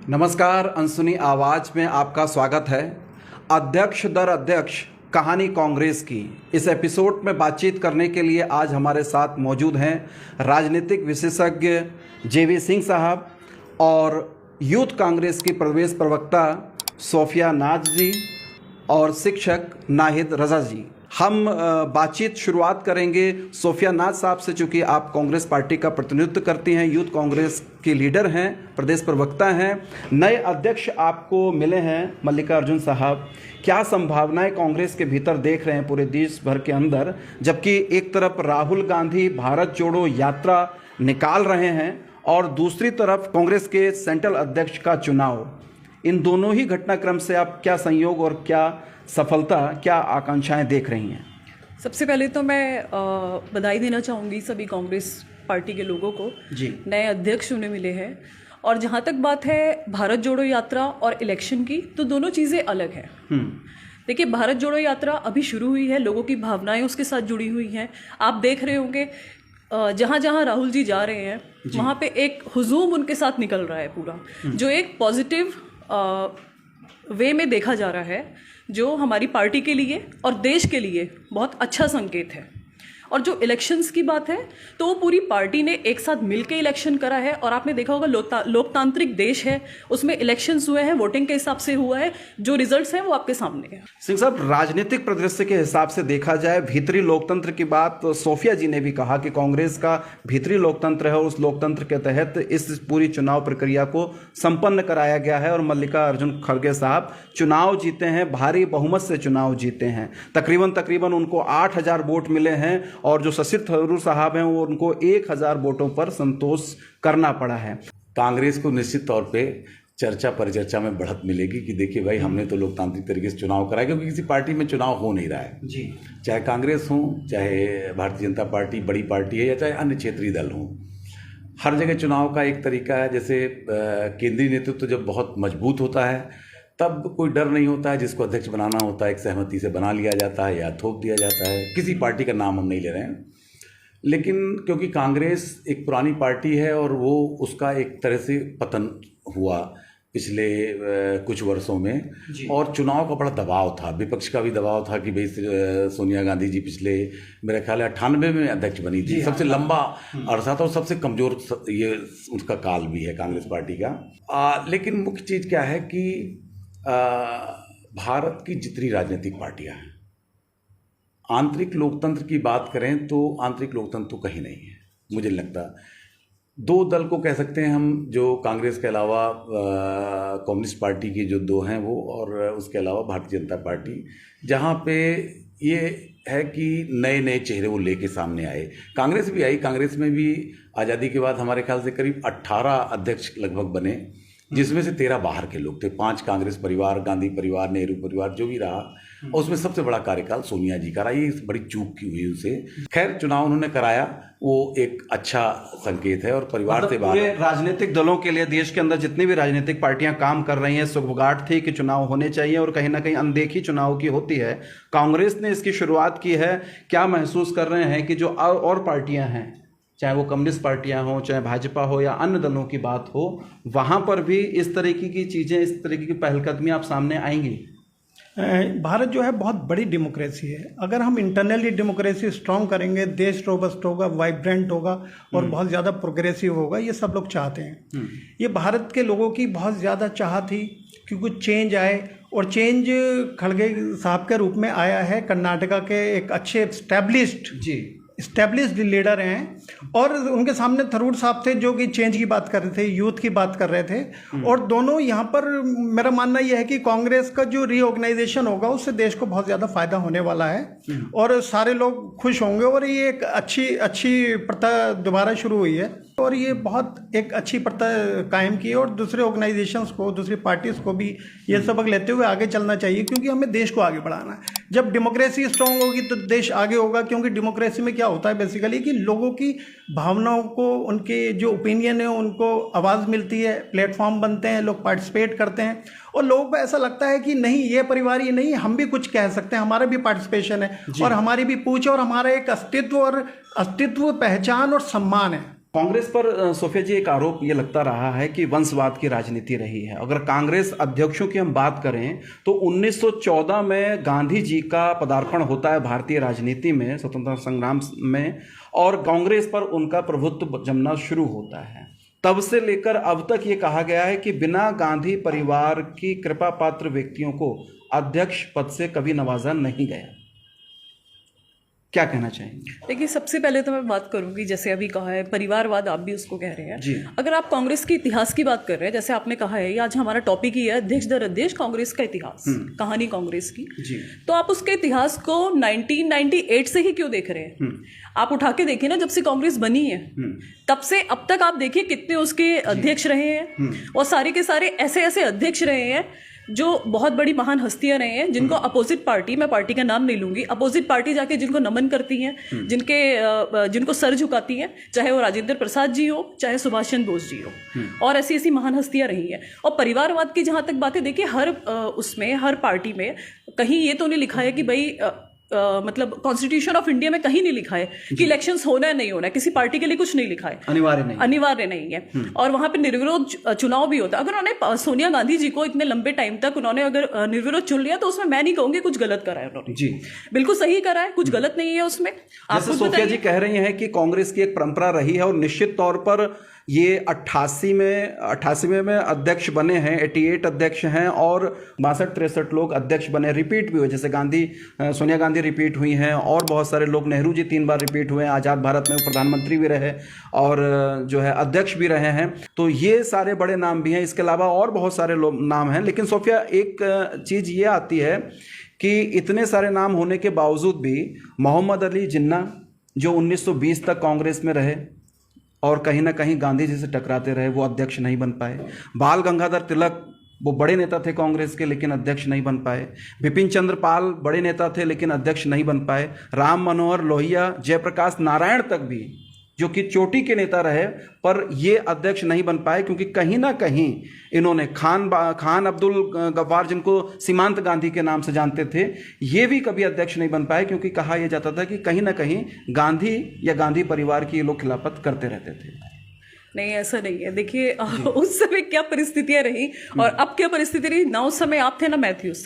नमस्कार, अनसुनी आवाज़ में आपका स्वागत है। अध्यक्ष दर अध्यक्ष कहानी कांग्रेस की इस एपिसोड में बातचीत करने के लिए आज हमारे साथ मौजूद हैं राजनीतिक विशेषज्ञ जेवी सिंह साहब और यूथ कांग्रेस की प्रदेश प्रवक्ता सोफिया नाज जी और शिक्षक नाहिद रजा जी। हम बातचीत शुरुआत करेंगे सोफिया नाज साहब से, चूँकि आप कांग्रेस पार्टी का प्रतिनिधित्व करती हैं, यूथ कांग्रेस की लीडर हैं, प्रदेश प्रवक्ता हैं। नए अध्यक्ष आपको मिले हैं मल्लिकार्जुन साहब। क्या संभावनाएं कांग्रेस के भीतर देख रहे हैं पूरे देश भर के अंदर, जबकि एक तरफ राहुल गांधी भारत जोड़ो यात्रा निकाल रहे हैं और दूसरी तरफ कांग्रेस के सेंट्रल अध्यक्ष का चुनाव। इन दोनों ही घटनाक्रम से आप क्या संयोग और क्या सफलता, क्या आकांक्षाएं देख रही हैं? सबसे पहले तो मैं बधाई देना चाहूँगी सभी कांग्रेस पार्टी के लोगों को जी। नए अध्यक्ष उन्हें मिले हैं। और जहाँ तक बात है भारत जोड़ो यात्रा और इलेक्शन की, तो दोनों चीज़ें अलग हैं। देखिए, भारत जोड़ो यात्रा अभी शुरू हुई है, लोगों की भावनाएं उसके साथ जुड़ी हुई हैं। आप देख रहे होंगे जहाँ जहाँ राहुल जी जा रहे हैं वहाँ पे एक हुजूम उनके साथ निकल रहा है पूरा, जो एक पॉजिटिव वे में देखा जा रहा है, जो हमारी पार्टी के लिए और देश के लिए बहुत अच्छा संकेत है। और जो इलेक्शंस की बात है तो वो पूरी पार्टी ने एक साथ मिलकर इलेक्शन करा है। और आपने देखा होगा लोकतांत्रिक देश है, उसमें इलेक्शंस हुए हैं, वोटिंग के हिसाब से हुआ है, जो रिजल्ट्स हैं वो आपके सामने है। सिंह साहब, राजनीतिक परिदृश्य के हिसाब से देखा जाए, भीतरी लोकतंत्र की बात तो सोफिया जी ने भी कहा कि कांग्रेस का भीतरी लोकतंत्र है और उस लोकतंत्र के तहत इस पूरी चुनाव प्रक्रिया को संपन्न कराया गया है। और मल्लिकार्जुन खड़गे साहब चुनाव जीते हैं, भारी बहुमत से चुनाव जीते हैं। तकरीबन उनको 8000 वोट मिले हैं और जो शशि थरूर साहब हैं वो उनको 1000 वोटों पर संतोष करना पड़ा है। कांग्रेस को निश्चित तौर पे चर्चा परिचर्चा में बढ़त मिलेगी कि देखिए भाई, हमने तो लोकतांत्रिक तरीके से चुनाव कराया, क्योंकि किसी पार्टी में चुनाव हो नहीं रहा है जी। चाहे कांग्रेस हो, चाहे भारतीय जनता पार्टी बड़ी पार्टी है, या चाहे अन्य क्षेत्रीय दल हो। हर जगह चुनाव का एक तरीका है। जैसे केंद्रीय नेतृत्व जब बहुत मजबूत होता है तब कोई डर नहीं होता है, जिसको अध्यक्ष बनाना होता है एक सहमति से बना लिया जाता है या थोप दिया जाता है। किसी पार्टी का नाम हम नहीं ले रहे हैं, लेकिन क्योंकि कांग्रेस एक पुरानी पार्टी है और वो उसका एक तरह से पतन हुआ पिछले कुछ वर्षों में, और चुनाव का बड़ा दबाव था, विपक्ष का भी दबाव था कि भाई सोनिया गांधी जी पिछले मेरा ख्याल है 98 में अध्यक्ष बनी थी, सबसे लंबा अरसा था और सबसे कमज़ोर ये उसका काल भी है कांग्रेस पार्टी का। लेकिन मुख्य चीज़ क्या है कि भारत की जितनी राजनीतिक पार्टियां हैं, आंतरिक लोकतंत्र की बात करें तो आंतरिक लोकतंत्र तो कहीं नहीं है। मुझे लगता दो दल को कह सकते हैं हम, जो कांग्रेस के अलावा कम्युनिस्ट पार्टी के जो दो हैं वो, और उसके अलावा भारतीय जनता पार्टी, जहां पे ये है कि नए नए चेहरे वो लेके सामने आए। कांग्रेस भी आई, कांग्रेस में भी आज़ादी के बाद हमारे ख्याल से करीब 18 अध्यक्ष लगभग बने, जिसमें से 13 बाहर के लोग थे। 5 कांग्रेस परिवार, गांधी परिवार, नेहरू परिवार, जो भी रहा, और उसमें सबसे बड़ा कार्यकाल सोनिया जी का रहा। ये बड़ी चूक की हुई उसे। खैर, चुनाव उन्होंने कराया, वो एक अच्छा संकेत है और परिवार से बाहर। पूरे राजनीतिक दलों के लिए देश के अंदर जितनी भी राजनीतिक पार्टियां काम कर रही हैं, सुगबुगाहट थी कि चुनाव होने चाहिए और कहीं ना कहीं अनदेखी चुनाव की होती है। कांग्रेस ने इसकी शुरुआत की है। क्या महसूस कर रहे हैं कि जो और पार्टियां हैं, चाहे वो कम्युनिस्ट पार्टियां हों, चाहे भाजपा हो या अन्य दलों की बात हो, वहां पर भी इस तरीके की चीज़ें, इस तरीके की पहलकदमियां आप सामने आएंगी? भारत जो है बहुत बड़ी डेमोक्रेसी है। अगर हम इंटरनली डेमोक्रेसी स्ट्रॉन्ग करेंगे, देश रोबस्ट होगा, वाइब्रेंट होगा और बहुत ज़्यादा प्रोग्रेसिव होगा, ये सब लोग चाहते हैं। ये भारत के लोगों की बहुत ज़्यादा चाह थी कि कुछ चेंज आए, और चेंज खड़गे साहब के रूप में आया है। कर्नाटका के एक अच्छे स्टैब्लिश्ड लीडर हैं, और उनके सामने थरूर साहब थे जो कि चेंज की बात कर रहे थे, यूथ की बात कर रहे थे। और दोनों यहाँ पर मेरा मानना यह है कि कांग्रेस का जो रीऑर्गेनाइजेशन होगा उससे देश को बहुत ज़्यादा फायदा होने वाला है और सारे लोग खुश होंगे। और ये एक अच्छी प्रथा दोबारा शुरू हुई है और ये बहुत एक अच्छी प्रथा कायम की है, और दूसरे ऑर्गेनाइजेशंस को, दूसरी पार्टीज को भी ये सबक लेते हुए आगे चलना चाहिए, क्योंकि हमें देश को आगे बढ़ाना है। जब डेमोक्रेसी स्ट्रांग होगी तो देश आगे होगा, क्योंकि डेमोक्रेसी में क्या होता है बेसिकली कि लोगों की भावनाओं को, उनके जो ओपिनियन है उनको आवाज़ मिलती है, प्लेटफॉर्म बनते हैं, लोग पार्टिसिपेट करते हैं, और लोगों को ऐसा लगता है कि नहीं, ये परिवार ही नहीं, हम भी कुछ कह सकते हैं, हमारा भी पार्टिसिपेशन है और हमारी भी पूछ है और हमारा एक अस्तित्व, पहचान और सम्मान है। कांग्रेस पर सोफिया जी एक आरोप ये लगता रहा है कि वंशवाद की राजनीति रही है। अगर कांग्रेस अध्यक्षों की हम बात करें तो 1914 में गांधी जी का पदार्पण होता है भारतीय राजनीति में, स्वतंत्रता संग्राम में, और कांग्रेस पर उनका प्रभुत्व जमना शुरू होता है। तब से लेकर अब तक ये कहा गया है कि बिना गांधी परिवार की कृपा पात्र व्यक्तियों को अध्यक्ष पद से कभी नवाजा नहीं गया। क्या कहना चाहेंगे? देखिए, सबसे पहले तो मैं बात करूंगी, जैसे अभी कहा है परिवारवाद, आप भी उसको कह रहे हैं जी। अगर आप कांग्रेस के इतिहास की बात कर रहे हैं, जैसे आपने कहा है, ये आज हमारा टॉपिक ही है अध्यक्ष दर अध्यक्ष कांग्रेस का इतिहास, कहानी कांग्रेस की जी। तो आप उसके इतिहास को 1998 से ही क्यों देख रहे हैं? आप उठा के देखिए ना, जब से कांग्रेस बनी है तब से अब तक आप देखिए कितने उसके अध्यक्ष रहे हैं, और सारे के सारे ऐसे ऐसे अध्यक्ष रहे हैं जो बहुत बड़ी महान हस्तियां रहे हैं, जिनको अपोजिट पार्टी, मैं पार्टी का नाम नहीं लूंगी, अपोजिट पार्टी जाके जिनको नमन करती हैं, जिनको सर झुकाती हैं, चाहे वो राजेंद्र प्रसाद जी हो, चाहे सुभाष चंद्र बोस जी हो, और ऐसी ऐसी महान हस्तियां रही हैं। और परिवारवाद की जहां तक बात है, देखिए उसमें हर पार्टी में कहीं ये तो नहीं लिखा है कि भाई मतलब कॉन्स्टिट्यूशन ऑफ इंडिया में कहीं नहीं लिखा है कि इलेक्शंस होना है नहीं होना है, किसी पार्टी के लिए कुछ नहीं लिखा है, अनिवार्य नहीं है। और वहां पे निर्विरोध चुनाव भी होता है। अगर उन्होंने सोनिया गांधी जी को इतने लंबे टाइम तक उन्होंने अगर निर्विरोध चुन लिया तो उसमें मैं नहीं कहूंगी कुछ गलत करा है उन्होंने, जी बिल्कुल सही करा है, कुछ गलत नहीं है उसमें। जैसे सोफिया जी कह रही हैं कि कांग्रेस की एक परंपरा रही है और निश्चित तौर पर ये 88 में अध्यक्ष बने हैं, 88 अध्यक्ष हैं, और 62-63 लोग अध्यक्ष बने, रिपीट भी हुए, जैसे सोनिया गांधी रिपीट हुई हैं, और बहुत सारे लोग, नेहरू जी 3 बार रिपीट हुए हैं, आज़ाद भारत में प्रधानमंत्री भी रहे और जो है अध्यक्ष भी रहे हैं। तो ये सारे बड़े नाम भी हैं, इसके अलावा और बहुत सारे लोग नाम हैं। लेकिन सोफिया, एक चीज़ ये आती है कि इतने सारे नाम होने के बावजूद भी मोहम्मद अली जिन्ना जो 1920 तक कांग्रेस में रहे और कहीं ना कहीं गांधी जी से टकराते रहे, वो अध्यक्ष नहीं बन पाए। बाल गंगाधर तिलक, वो बड़े नेता थे कांग्रेस के, लेकिन अध्यक्ष नहीं बन पाए। बिपिन चंद्र पाल बड़े नेता थे लेकिन अध्यक्ष नहीं बन पाए। राम मनोहर लोहिया, जयप्रकाश नारायण तक भी, जो कि चोटी के नेता रहे, पर ये अध्यक्ष नहीं बन पाए, क्योंकि कहीं ना कहीं इन्होंने खान अब्दुल गफ्फार, जिनको सीमांत गांधी के नाम से जानते थे, ये भी कभी अध्यक्ष नहीं बन पाए, क्योंकि कहा यह जाता था कि कहीं ना कहीं गांधी या गांधी परिवार की ये लोग खिलाफत करते रहते थे। नहीं, ऐसा नहीं है। देखिए, उस समय क्या परिस्थितियां रही और अब क्या परिस्थिति रही, ना उस समय आप थे ना मैं थी उस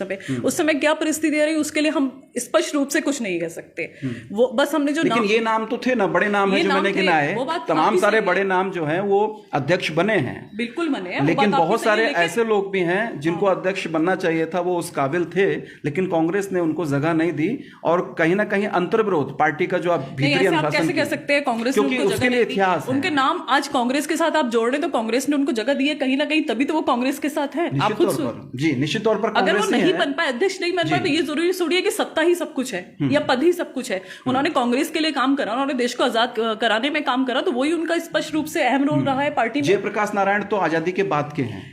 समय क्या परिस्थितियां रही, उसके लिए हम स्पष्ट रूप से कुछ नहीं कह सकते। वो बस हमने जो लेकिन ये नाम तो थे ना, बड़े नाम है जो मैंने गिनाए, तमाम सारे बड़े नाम जो हैं वो अध्यक्ष बने हैं, बिल्कुल बने हैं। लेकिन बहुत सारे ऐसे लोग भी हैं जिनको अध्यक्ष बनना चाहिए था, वो उस काबिल थे, लेकिन कांग्रेस ने उनको जगह नहीं दी, और कहीं ना कहीं अंतर्विरोध पार्टी का जो आप भीतरी अनुशासन, कैसे कह सकते हैं कांग्रेस, क्योंकि उसके लिए इतिहास, उनके नाम आज कांग्रेस के साथ आप जोड़ रहे, तो कांग्रेस ने उनको जगह दी है कहीं ना कहीं, तभी तो वो कांग्रेस के साथ है। आप खुद जी, निश्चित तौर पर अगर वो नहीं बन पाए, अध्यक्ष नहीं बन पाए, तो ये जरूरी थोड़ी है कि सत्ता ही सब कुछ है या पद ही सब कुछ है। उन्होंने कांग्रेस के लिए काम करा, उन्होंने देश को आजाद कराने में काम करा, तो वही उनका स्पष्ट रूप से अहम रोल रहा है पार्टी में। जयप्रकाश नारायण तो आजादी के बाद के हैं,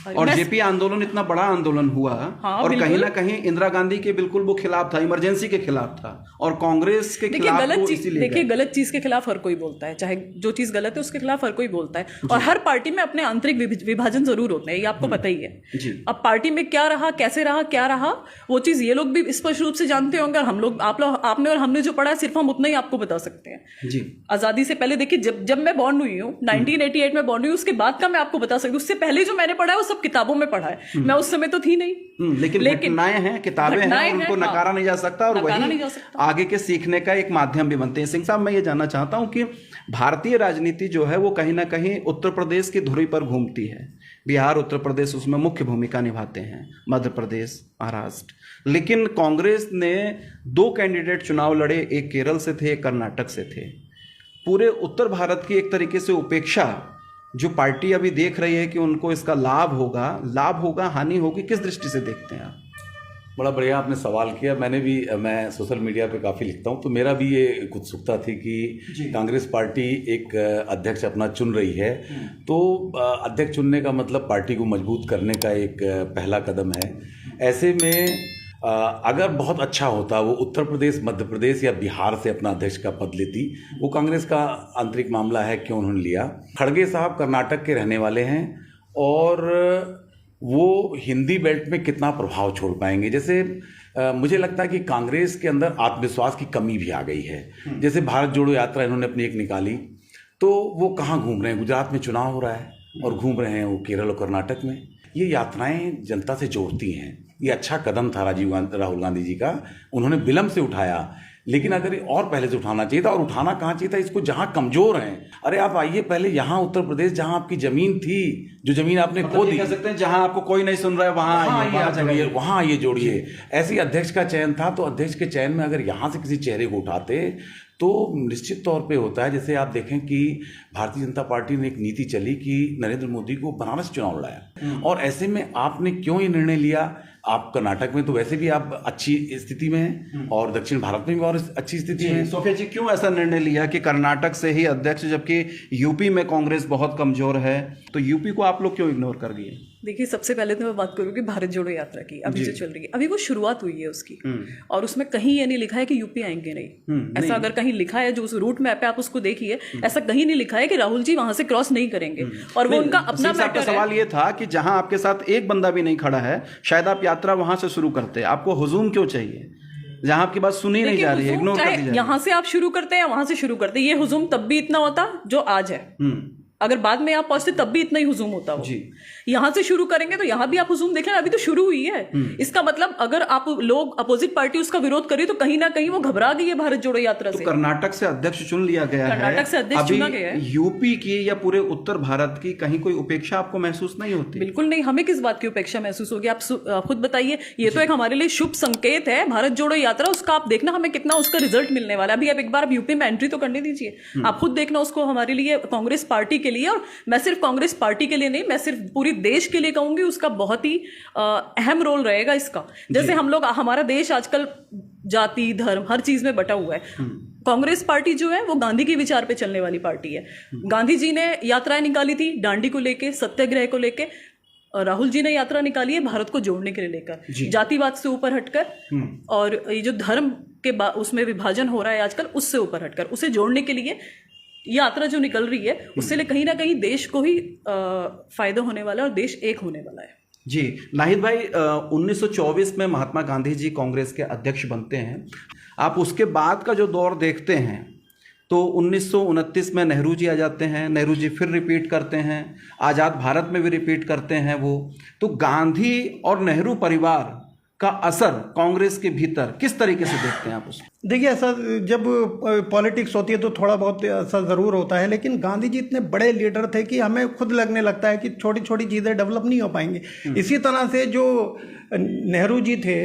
और जेपी आंदोलन इतना बड़ा आंदोलन हुआ, और कहीं ना कहीं इंदिरा गांधी के बिल्कुल वो खिलाफ था, इमरजेंसी के खिलाफ था, और कांग्रेस के खिलाफ। देखिए, गलत चीज के खिलाफ हर कोई बोलता है, चाहे जो चीज गलत है उसके खिलाफ हर कोई बोलता है, और हर पार्टी में अपने आंतरिक विभाजन जरूर होते हैं, ये आपको पता ही है। अब पार्टी में क्या रहा, कैसे रहा, क्या रहा, वो चीज ये लोग भी स्पष्ट रूप से जानते होंगे, हम लोग, आपने और हमने जो पढ़ा है सिर्फ हम उतना ही आपको बता सकते हैं। जी, आजादी से पहले देखिए, जब मैं बॉर्न हुई हूँ 1988 में बॉर्न हुई, उसके बाद का मैं आपको बता सकती हूँ। उससे पहले जो मैंने पढ़ा है वो सब किताबों में पढ़ा है, मैं उस समय तो थी नहीं। लेकिन घटनाएं हैं, किताबें हैं, उनको नकारा नहीं जा सकता, और वही आगे के सीखने का एक माध्यम भी बनते हैं। सिंह साहब, मैं ये जानना चाहता हूं कि भारतीय राजनीति जो है वो कहीं ना कहीं उत्तर प्रदेश की धुरी पर घूमती है। बिहार, उत्तर प्रदेश उसमें मुख्य भूमिका निभाते हैं, मध्य प्रदेश, महाराष्ट्र। लेकिन कांग्रेस ने 2 कैंडिडेट चुनाव लड़े, एक केरल से थे, एक कर्नाटक से थे। पूरे उत्तर भारत की एक तरीके से उपेक्षा जो पार्टी अभी देख रही है कि उनको इसका लाभ होगा, हानि होगी, किस दृष्टि से देखते हैं आप? बड़ा बढ़िया आपने सवाल किया। मैं सोशल मीडिया पे काफ़ी लिखता हूँ, तो मेरा भी ये उत्सुकता थी कि कांग्रेस पार्टी एक अध्यक्ष अपना चुन रही है, तो अध्यक्ष चुनने का मतलब पार्टी को मजबूत करने का एक पहला कदम है। ऐसे में अगर बहुत अच्छा होता वो उत्तर प्रदेश, मध्य प्रदेश या बिहार से अपना अध्यक्ष का पद लेती, वो कांग्रेस का आंतरिक मामला है क्यों उन्होंने लिया। खड़गे साहब कर्नाटक के रहने वाले हैं, और वो हिंदी बेल्ट में कितना प्रभाव छोड़ पाएंगे। जैसे मुझे लगता है कि कांग्रेस के अंदर आत्मविश्वास की कमी भी आ गई है। जैसे भारत जोड़ो यात्रा इन्होंने अपनी एक निकाली, तो वो कहाँ घूम रहे हैं? गुजरात में चुनाव हो रहा है और घूम रहे हैं वो केरल और कर्नाटक में। ये यात्राएं जनता से जोड़ती हैं। ये अच्छा कदम था राहुल गांधी जी का, उन्होंने विलंब से उठाया, लेकिन अगर ये और पहले से उठाना चाहिए था। और उठाना कहाँ चाहिए था? इसको जहाँ कमजोर हैं, अरे आप आइए पहले यहाँ उत्तर प्रदेश जहाँ आपकी जमीन थी, जो जमीन आपने खो दी, कह सकते हैं जहाँ आपको कोई नहीं सुन रहा है वहाँ आइए जोड़िए। ऐसे अध्यक्ष का चयन था, तो अध्यक्ष के चयन में अगर यहाँ से किसी चेहरे को उठाते तो निश्चित तौर पे होता है। जैसे आप देखें कि भारतीय जनता पार्टी ने एक नीति चली कि नरेंद्र मोदी को बनारस चुनाव लड़ाया, और ऐसे में आपने क्यों ये निर्णय लिया? आप कर्नाटक में तो वैसे भी आप अच्छी स्थिति में हैं और दक्षिण भारत में भी और अच्छी स्थिति में। सोफिया जी, क्यों ऐसा निर्णय लिया कि कर्नाटक से ही अध्यक्ष, जबकि यूपी में कांग्रेस बहुत कमजोर है, तो यूपी को आप लोग क्यों इग्नोर कर दिए? देखिए, सबसे पहले तो मैं बात करूँगी भारत जोड़ो यात्रा की, अभी जो चल रही है, अभी वो शुरुआत हुई है उसकी, और उसमें कहीं ये नहीं लिखा है कि यूपी आएंगे नहीं। ऐसा अगर कहीं लिखा है, जो उस रूट मैप पे आप उसको देखिए, ऐसा कहीं नहीं लिखा है कि राहुल जी वहां से क्रॉस नहीं करेंगे, और वो उनका अपना मैटर है। सवाल ये था कि जहां आपके साथ एक बंदा भी नहीं खड़ा है, शायद आप यात्रा वहां से शुरू करते। आपको हुजूम क्यों चाहिए जहां आपकी बात सुनी नहीं जा रही है, इग्नोर कर दी जा रही है? यहाँ से आप शुरू करते हैं, वहां से शुरू करते हैं, ये हुजूम तब भी इतना होता जो आज है। अगर बाद में आप पहुंचते तब भी इतना ही हुजूम होता वो। यहाँ से शुरू करेंगे तो यहाँ भी आप हुजूम देख रहे हैं, अभी तो शुरू हुई है। इसका मतलब अगर आप लोग अपोजिट पार्टी उसका विरोध करें तो कहीं ना कहीं वो घबरा गई है भारत जोड़ो यात्रा से। कर्नाटक से अध्यक्ष चुन लिया गया है, कर्नाटक से अध्यक्ष चुना गया है। यूपी की या पूरे उत्तर भारत की कहीं कोई उपेक्षा आपको महसूस नहीं होती? बिल्कुल नहीं, हमें किस बात की उपेक्षा महसूस होगी? आप खुद बताइए। ये तो एक हमारे लिए शुभ संकेत है, भारत जोड़ो यात्रा, उसका आप देखना हमें कितना उसका रिजल्ट मिलने वाला है। अभी आप एक बार यूपी में एंट्री तो करने दीजिए, आप खुद देखना उसको। हमारे लिए, कांग्रेस पार्टी के लिए, और मैं सिर्फ कांग्रेस पार्टी के लिए नहीं, मैं सिर्फ पूरी देश के लिए कहूंगी, उसका बहुत ही अहम रोल रहेगा इसका। जैसे हम लोग, हमारा देश आजकल जाति धर्म हर चीज में बटा हुआ है। कांग्रेस पार्टी जो है वो गांधी के विचार पे चलने वाली पार्टी है। गांधी जी ने यात्राएं निकाली थी दांडी को लेके, सत्याग्रह को लेके। राहुल जी ने यात्रा निकाली है भारत को जोड़ने के लिए लेकर, जातिवाद से ऊपर हटकर, और ये जो धर्म के उसमें विभाजन हो रहा है आजकल, उससे ऊपर हटकर उसे जोड़ने के लिए यात्रा जो निकल रही है, उससे लिए कहीं ना कहीं देश को ही फायदा होने वाला है और देश एक होने वाला है। जी नाहिद भाई, 1924 में महात्मा गांधी जी कांग्रेस के अध्यक्ष बनते हैं। आप उसके बाद का जो दौर देखते हैं तो 1929 में नेहरू जी आ जाते हैं, नेहरू जी फिर रिपीट करते हैं, आज़ाद भारत में भी रिपीट करते हैं वो। तो गांधी और नेहरू परिवार का असर कांग्रेस के भीतर किस तरीके से देखते हैं आप उसको? देखिए, ऐसा जब पॉलिटिक्स होती है तो थोड़ा बहुत ऐसा ज़रूर होता है, लेकिन गांधी जी इतने बड़े लीडर थे कि हमें खुद लगने लगता है कि छोटी छोटी चीज़ें डेवलप नहीं हो पाएंगी। इसी तरह से जो नेहरू जी थे,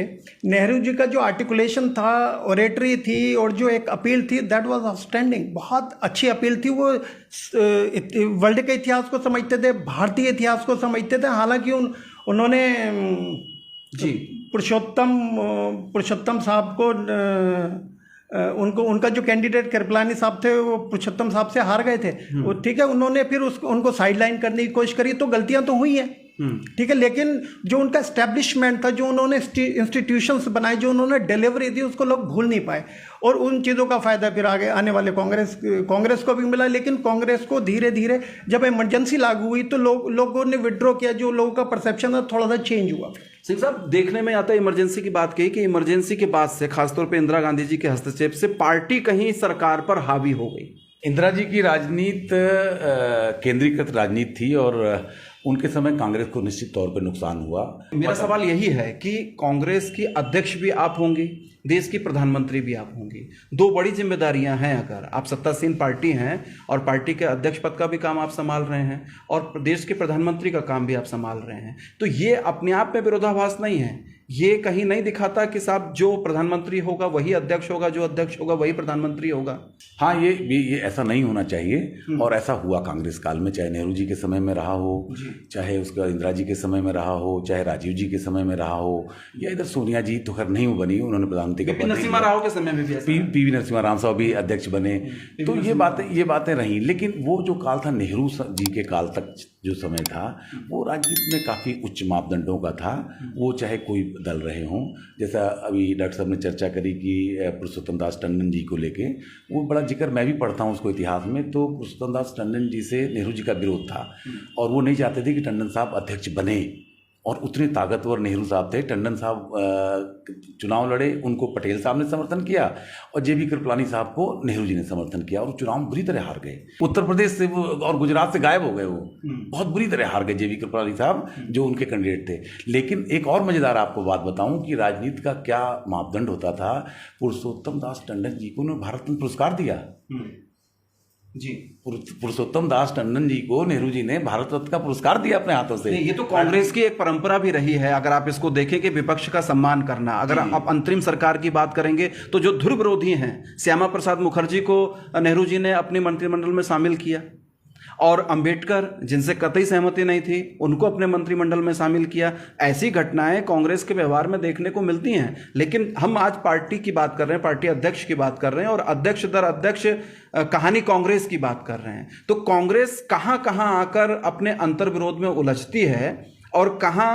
नेहरू जी का जो आर्टिकुलेशन था, ओरेटरी थी, और जो एक अपील थी, दैट वाज आउटस्टैंडिंग। बहुत अच्छी अपील थी। वो वर्ल्ड के इतिहास को समझते थे, भारतीय इतिहास को समझते थे। हालांकि उन्होंने जी पुरुषोत्तम साहब को, उनका जो कैंडिडेट कृपलानी साहब थे, वो पुरुषोत्तम साहब से हार गए थे। वो ठीक है, उन्होंने फिर उनको साइडलाइन करने की कोशिश करी, तो गलतियां तो हुई हैं, ठीक है, लेकिन जो उनका एस्टेब्लिशमेंट था, जो उन्होंने इंस्टीट्यूशंस बनाए, जो उन्होंने डिलीवरी दी, उसको लोग भूल नहीं पाए। और उन चीज़ों का फायदा फिर आगे आने वाले कांग्रेस को भी मिला। लेकिन कांग्रेस को धीरे धीरे जब इमरजेंसी लागू हुई तो लोगों ने विड्रॉ किया, जो लोगों का परसेप्शन था थोड़ा सा चेंज हुआ। सिंह साहब, देखने में आता है, इमरजेंसी की बात कही कि इमरजेंसी के बाद से, खासतौर पे इंदिरा गांधी जी के हस्तक्षेप से, पार्टी कहीं सरकार पर हावी हो गई। इंदिरा जी की राजनीति केंद्रीकृत राजनीति थी और उनके समय कांग्रेस को निश्चित तौर पर नुकसान हुआ। मेरा सवाल यही है कि कांग्रेस की अध्यक्ष भी आप होंगी, देश की प्रधानमंत्री भी आप होंगी, दो बड़ी जिम्मेदारियां हैं। अगर आप सत्तासीन पार्टी हैं और पार्टी के अध्यक्ष पद का भी काम आप संभाल रहे हैं और देश के प्रधानमंत्री का काम भी आप संभाल रहे हैं, तो ये अपने आप में विरोधाभास नहीं है? ये कहीं नहीं दिखाता कि साहब जो प्रधानमंत्री होगा वही अध्यक्ष होगा, जो अध्यक्ष होगा वही प्रधानमंत्री होगा? हाँ, ये ऐसा नहीं होना चाहिए, और ऐसा हुआ कांग्रेस काल में, चाहे नेहरू जी के समय में रहा हो, चाहे उसके बाद इंदिरा जी के समय में रहा हो, चाहे राजीव जी के समय में रहा हो, या इधर सोनिया जी तो खैर नहीं बनी, उन्होंने प्रधानमंत्री का नरसिम्हा राव के समय में भी पीवी नरसिम्हा राव साहब भी अध्यक्ष बने। तो ये बातें रहीं। लेकिन वो जो काल था नेहरू जी के काल तक जो समय था, वो राजनीति में काफ़ी उच्च मापदंडों का था। वो चाहे कोई दल रहे हों, जैसा अभी डॉक्टर साहब ने चर्चा करी कि पुरुषोत्तम दास टंडन जी को लेके, वो बड़ा जिक्र मैं भी पढ़ता हूँ उसको इतिहास में। तो पुरुषोत्तम दास टंडन जी से नेहरू जी का विरोध था और वो नहीं चाहते थे कि टंडन साहब अध्यक्ष बने, और उतने ताकतवर नेहरू साहब थे। टंडन साहब चुनाव लड़े, उनको पटेल साहब ने समर्थन किया, और जेबी कृपलानी साहब को नेहरू जी ने समर्थन किया, और चुनाव में बुरी तरह हार गए। उत्तर प्रदेश से वो और गुजरात से गायब हो गए, वो बहुत बुरी तरह हार गए जेबी कृपलानी साहब, जो उनके कैंडिडेट थे। लेकिन एक और मजेदार आपको बात बताऊं कि राजनीति का क्या मापदंड होता था। पुरुषोत्तम दास टंडन जी को उन्होंने भारत रत्न पुरस्कार दिया जी। पुरुषोत्तम दास टंडन जी को नेहरू जी ने भारत रत्न का पुरस्कार दिया अपने हाथों से। ये तो कांग्रेस की एक परंपरा भी रही है, अगर आप इसको देखें कि विपक्ष का सम्मान करना। अगर आप अंतरिम सरकार की बात करेंगे तो जो ध्रुव विरोधी हैं, श्यामा प्रसाद मुखर्जी को नेहरू जी ने अपने मंत्रिमंडल में शामिल किया, और अंबेडकर जिनसे कतई सहमति नहीं थी उनको अपने मंत्रिमंडल में शामिल किया। ऐसी घटनाएं कांग्रेस के व्यवहार में देखने को मिलती हैं। लेकिन हम आज पार्टी की बात कर रहे हैं, पार्टी अध्यक्ष की बात कर रहे हैं, और अध्यक्ष दर अध्यक्ष कहानी कांग्रेस की बात कर रहे हैं। तो कांग्रेस कहां कहां आकर अपने अंतर्विरोध में उलझती है, और कहां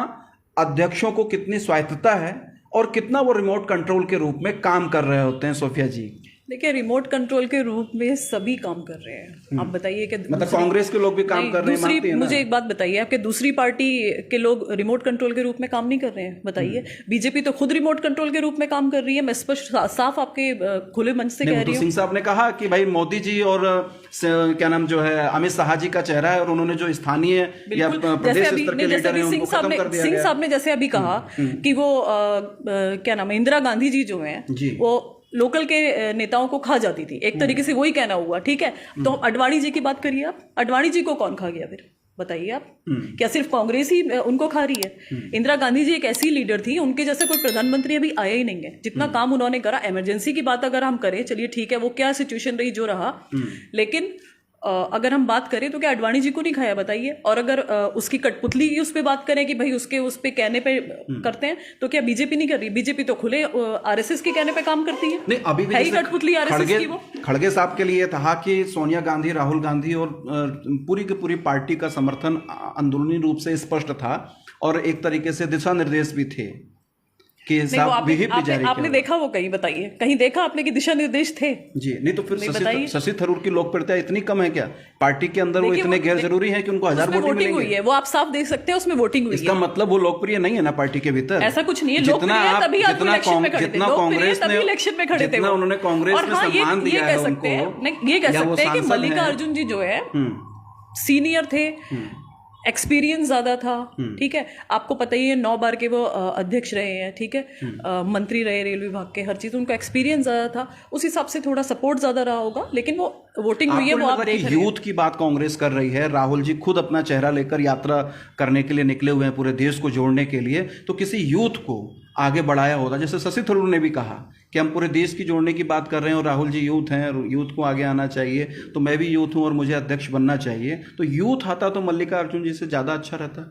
अध्यक्षों को कितनी स्वायत्तता है, और कितना वो रिमोट कंट्रोल के रूप में काम कर रहे होते हैं। सोफिया जी, देखिए, रिमोट कंट्रोल के रूप में सभी काम कर रहे हैं। आप बताइए कि मतलब कांग्रेस के लोग भी काम कर रहे हैं, मानती हैं ना? मुझे एक बात बताइए, आपके दूसरी पार्टी के लोग रिमोट कंट्रोल के रूप में काम नहीं कर रहे हैं? बताइए। बीजेपी तो खुद रिमोट कंट्रोल के रूप में काम कर रही है। मैं स्पष्ट साफ आपके खुले मंच से कह रही हूँ। सिंह साहब ने कहा कि भाई मोदी जी और क्या नाम जो है अमित शाह जी का चेहरा है, और उन्होंने जो स्थानीय या प्रदेश स्तर के लीडर हैं उनको खत्म कर दिया। सिंह साहब ने जैसे अभी कहा कि वो क्या नाम है, इंदिरा गांधी जी जो है वो लोकल के नेताओं को खा जाती थी, एक तरीके से वही कहना हुआ। ठीक है, तो अडवाणी जी की बात करिए आप। अडवाणी जी को कौन खा गया फिर? बताइए आप। क्या सिर्फ कांग्रेस ही उनको खा रही है? इंदिरा गांधी जी एक ऐसी लीडर थी, उनके जैसे कोई प्रधानमंत्री अभी आया ही नहीं है। जितना काम उन्होंने करा, इमरजेंसी की बात अगर हम करें, चलिए ठीक है, वो क्या सिचुएशन रही जो रहा, लेकिन अगर हम बात करें तो क्या अडवाणी जी को नहीं खाया? बताइए। और अगर उसकी कठपुतली की उस पर बात करें कि भाई उसके उस पे कहने पे करते हैं, तो क्या बीजेपी नहीं कर रही? बीजेपी तो खुले आरएसएस के कहने पे काम करती है। नहीं, अभी भी है ही कठपुतली आरएसएस की वो। खड़गे साहब के लिए था कि सोनिया गांधी, राहुल गांधी और पूरी की पूरी पार्टी का समर्थन अंदरूनी रूप से स्पष्ट था, और एक तरीके से दिशा निर्देश भी थे कि आपने देखा वो कहीं? बताइए, कहीं देखा आपने कि दिशा निर्देश थे? जी नहीं, तो फिर शशि थरूर की लोकप्रियता इतनी कम है क्या पार्टी के अंदर? वो इतने गैर जरूरी है कि उनको 1000 वोटिंग हुई है, वो आप साफ देख सकते हैं, उसमें वोटिंग हुई है। इसका मतलब वो लोकप्रिय नहीं है ना पार्टी के भीतर? ऐसा कुछ नहीं है। जितना कांग्रेस ने इलेक्शन में खड़े थे, उन्होंने कांग्रेस में सम्मान दिया है उनको। ये कह सकते हैं कि मल्लिकार्जुन जी जो है सीनियर थे, एक्सपीरियंस ज्यादा था। ठीक है, आपको पता ही है 9 बार के वो अध्यक्ष रहे हैं। ठीक है, मंत्री रहे रेल विभाग के, हर चीज, उनको एक्सपीरियंस ज्यादा था, उस हिसाब से थोड़ा सपोर्ट ज्यादा रहा होगा। लेकिन वो वोटिंग हुई है, वो आप देख रहे हैं। यूथ की बात कांग्रेस कर रही है, राहुल जी खुद अपना चेहरा लेकर यात्रा करने के लिए निकले हुए हैं, पूरे देश को जोड़ने के लिए। तो किसी यूथ को आगे बढ़ाया होता, जैसे शशि थरूर ने भी कहा कि हम पूरे देश की जोड़ने की बात कर रहे हैं, और राहुल जी यूथ हैं, यूथ को आगे आना चाहिए, तो मैं भी यूथ हूं और मुझे अध्यक्ष बनना चाहिए। तो यूथ आता तो मल्लिकार्जुन जी से ज्यादा अच्छा रहता।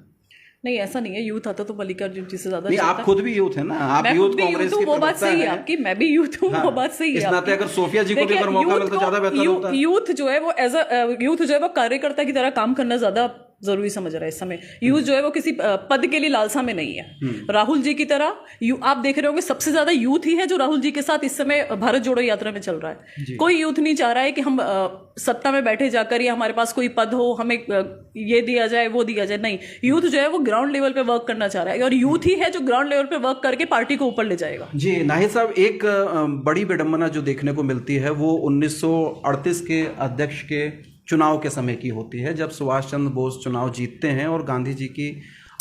नहीं, ऐसा नहीं है। यूथ आता तो मल्लिकार्जुन जी से ज्यादा नहीं, आप खुद भी यूथ है ना, आप यूथ कांग्रेस की, वो बात सही है आपकी, मैं भी यूथ हूँ, वो बात सही है। इस नाते अगर सोफिया जी को भी अगर मौका मिलता ज्यादा बेहतर होता। यूथ जो है वो एज अ यूथ जो है वो कार्यकर्ता की तरह काम करना ज्यादा जरूरी समझ रहा है इस समय। यूथ जो है वो किसी पद के लिए लालसा में नहीं है। राहुल जी की तरह आप देख रहे होंगे, सबसे ज्यादा यूथ ही है जो राहुल जी के साथ इस समय भारत जोड़ो यात्रा में चल रहा है। कोई यूथ नहीं चाह रहा है कि हम सत्ता में बैठे जाकर या हमारे पास कोई पद हो, हमें ये दिया जाए वो दिया जाए। नहीं, यूथ जो है वो ग्राउंड लेवल पे वर्क करना चाह रहा है, और यूथ ही है जो ग्राउंड लेवल पे वर्क करके पार्टी को ऊपर ले जाएगा। जी नाहिद साहब, एक बड़ी विडंबना जो देखने को मिलती है वो 1938 के अध्यक्ष के चुनाव के समय की होती है, जब सुभाष चंद्र बोस चुनाव जीतते हैं और गांधी जी की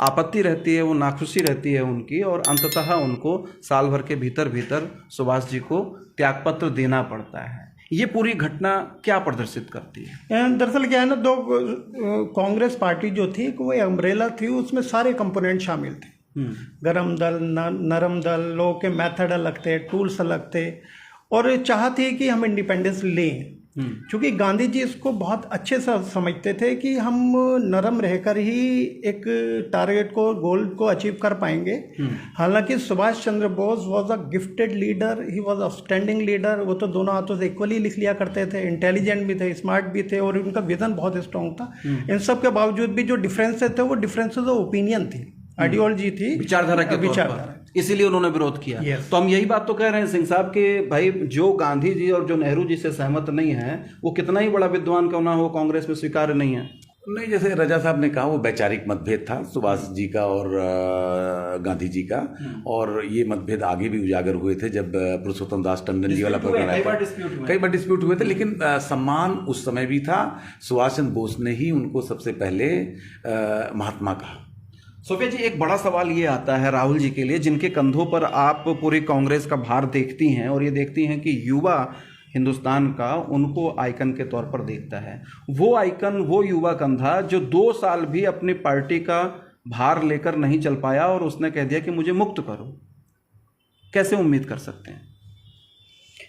आपत्ति रहती है, वो नाखुशी रहती है उनकी, और अंततः उनको साल भर के भीतर भीतर सुभाष जी को त्यागपत्र देना पड़ता है। ये पूरी घटना क्या प्रदर्शित करती है? दरअसल क्या है ना, कांग्रेस पार्टी जो थी वो अम्ब्रेला थी, उसमें सारे कंपोनेंट शामिल थे। गरम दल, नरम दल, लोगों के मेथड अलग थे, टूल्स अलग थे, और चाहते कि हम इंडिपेंडेंस लें। क्योंकि गांधी जी इसको बहुत अच्छे से समझते थे कि हम नरम रहकर ही एक टारगेट को, गोल को अचीव कर पाएंगे। हालांकि Subhash Chandra Bose was a gifted leader, he was a standing leader. वो तो दोनों हाथों से इक्वली लिख लिया करते थे, इंटेलिजेंट भी थे, स्मार्ट भी थे, और उनका विजन बहुत स्ट्रॉन्ग था। इन सब के बावजूद भी जो डिफरेंसेस थे वो डिफरेंसेस ऑफ ओपिनियन थी, आइडियोलॉजी थी, विचारधारा के विचारधारा, इसीलिए उन्होंने विरोध किया। तो हम यही बात तो कह रहे हैं सिंह साहब के भाई, जो गांधी जी और जो नेहरू जी से सहमत नहीं है, वो कितना ही बड़ा विद्वान क्यों ना हो, कांग्रेस में स्वीकार्य नहीं है। नहीं, जैसे रजा साहब ने कहा वो वैचारिक मतभेद था सुभाष जी का और गांधी जी का, और ये मतभेद आगे भी उजागर हुए थे जब पुरुषोत्तम दास टंडन जी वाला प्रकरण आया था। कई बार डिस्प्यूट हुए थे, लेकिन सम्मान उस समय भी था। सुभाष चंद्र बोस ने ही उनको सबसे पहले महात्मा कहा। सोफिया जी, एक बड़ा सवाल ये आता है राहुल जी के लिए, जिनके कंधों पर आप पूरी कांग्रेस का भार देखती हैं और ये देखती हैं कि युवा हिंदुस्तान का उनको आइकन के तौर पर देखता है। वो आइकन, वो युवा कंधा जो 2 साल भी अपनी पार्टी का भार लेकर नहीं चल पाया और उसने कह दिया कि मुझे मुक्त करो, कैसे उम्मीद कर सकते हैं?